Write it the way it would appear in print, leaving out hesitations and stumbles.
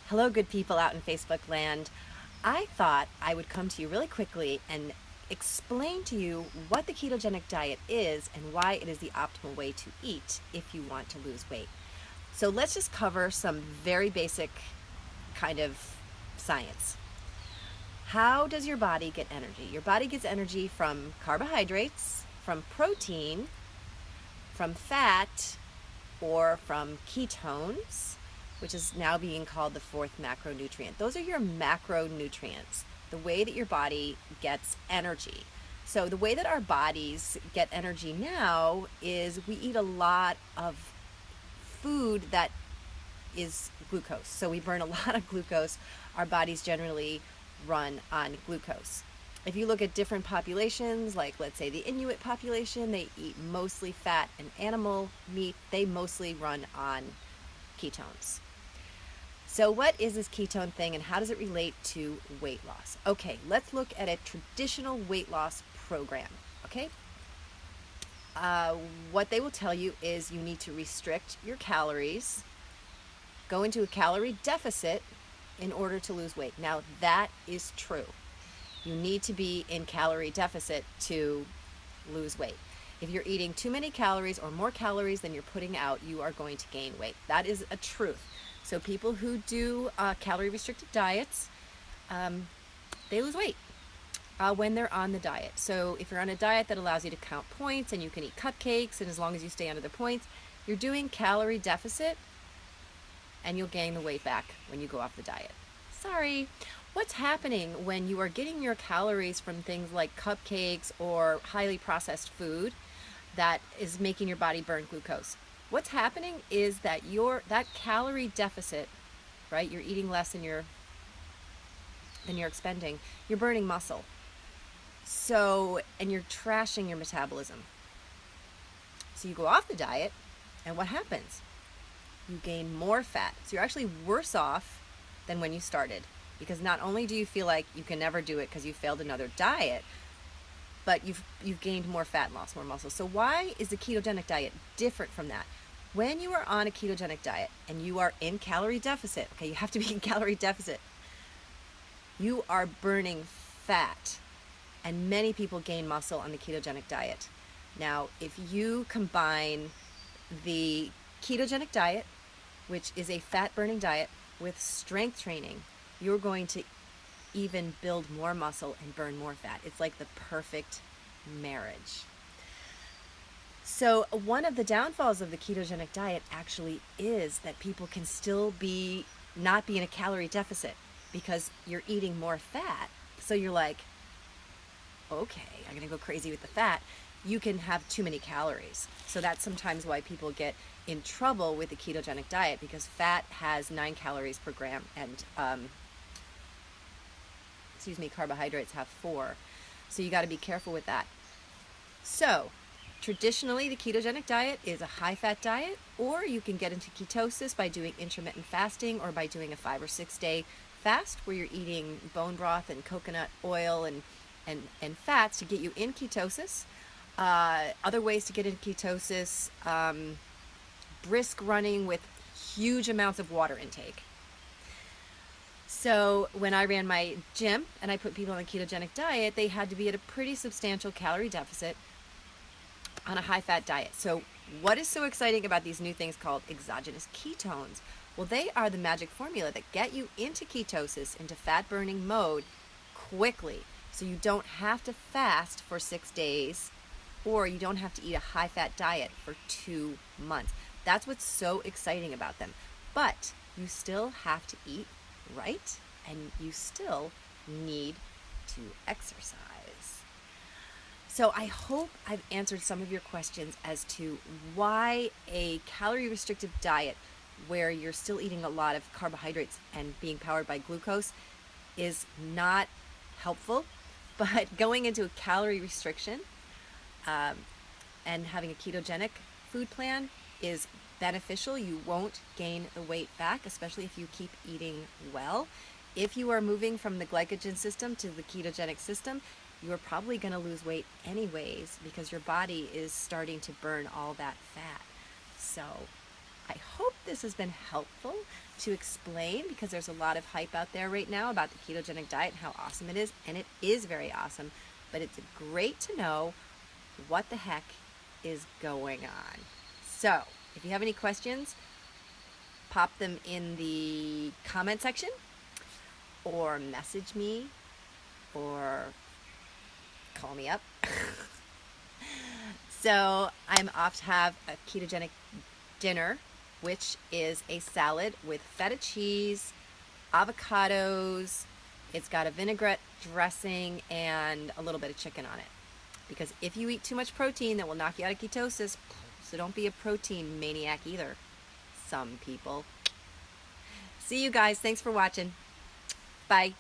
Hello, good people out in Facebook land. I thought I would come to you really quickly and explain to you what the ketogenic diet is and why it is the optimal way to eat if you want to lose weight. So let's just cover some very basic kind of science. How does your body get energy? Your body gets energy from carbohydrates, from protein, from fat, or from ketones, which is now being called the fourth macronutrient. Those are your macronutrients, the way that your body gets energy. So the way that our bodies get energy now is we eat a lot of food that is glucose. So we burn a lot of glucose. Our bodies generally run on glucose. If you look at different populations, like let's say the Inuit population, they eat mostly fat and animal meat. They mostly run on ketones. So what is this ketone thing and how does it relate to weight loss? Okay, let's look at a traditional weight loss program, okay? What they will tell you is you need to restrict your calories, go into a calorie deficit in order to lose weight. Now, that is true. You need to be in calorie deficit to lose weight. If you're eating too many calories or more calories than you're putting out, you are going to gain weight. That is a truth. So people who do calorie restricted diets, they lose weight when they're on the diet. So if you're on a diet that allows you to count points and you can eat cupcakes, and as long as you stay under the points, you're doing calorie deficit and you'll gain the weight back when you go off the diet. Sorry. What's happening when you are getting your calories from things like cupcakes or highly processed food that is making your body burn glucose? What's happening is that that calorie deficit, right? You're eating less than you're expending. You're burning muscle. So, and you're trashing your metabolism. So you go off the diet, and what happens? You gain more fat. So you're actually worse off than when you started. Because not only do you feel like you can never do it because you failed another diet, but you've gained more fat and lost more muscle. So why is the ketogenic diet different from that? When you are on a ketogenic diet and you are in calorie deficit, okay, you have to be in calorie deficit, you are burning fat. And many people gain muscle on the ketogenic diet. Now, if you combine the ketogenic diet, which is a fat-burning diet, with strength training, you're going to even build more muscle and burn more fat. It's like the perfect marriage. So one of the downfalls of the ketogenic diet actually is that people can still not be in a calorie deficit because you're eating more fat. So you're like, okay, I'm gonna go crazy with the fat. You can have too many calories. So that's sometimes why people get in trouble with the ketogenic diet, because fat has 9 calories per gram and carbohydrates have 4. So you got to be careful with that. So traditionally, the ketogenic diet is a high-fat diet, or you can get into ketosis by doing intermittent fasting or by doing a 5 or 6 day fast where you're eating bone broth and coconut oil and fats to get you in ketosis. Other ways to get into ketosis, brisk running with huge amounts of water intake. So when I ran my gym and I put people on a ketogenic diet, they had to be at a pretty substantial calorie deficit on a high-fat diet. So what is so exciting about these new things called exogenous ketones? Well, they are the magic formula that get you into ketosis, into fat-burning mode quickly. So you don't have to fast for 6 days, or you don't have to eat a high-fat diet for 2 months. That's what's so exciting about them. But you still have to eat right, and you still need to exercise. So I hope I've answered some of your questions as to why a calorie restrictive diet where you're still eating a lot of carbohydrates and being powered by glucose is not helpful, but going into a calorie restriction and having a ketogenic food plan is beneficial. You won't gain the weight back, especially if you keep eating well. If you are moving from the glycogen system to the ketogenic system, you are probably going to lose weight anyways because your body is starting to burn all that fat. So I hope this has been helpful to explain, because there's a lot of hype out there right now about the ketogenic diet and how awesome it is, and it is very awesome, but it's great to know what the heck is going on. So, if you have any questions, pop them in the comment section, or message me, or call me up. So I'm off to have a ketogenic dinner, which is a salad with feta cheese, avocados. It's got a vinaigrette dressing and a little bit of chicken on it. Because if you eat too much protein, that will knock you out of ketosis. So don't be a protein maniac either. Some people. See you guys. Thanks for watching. Bye.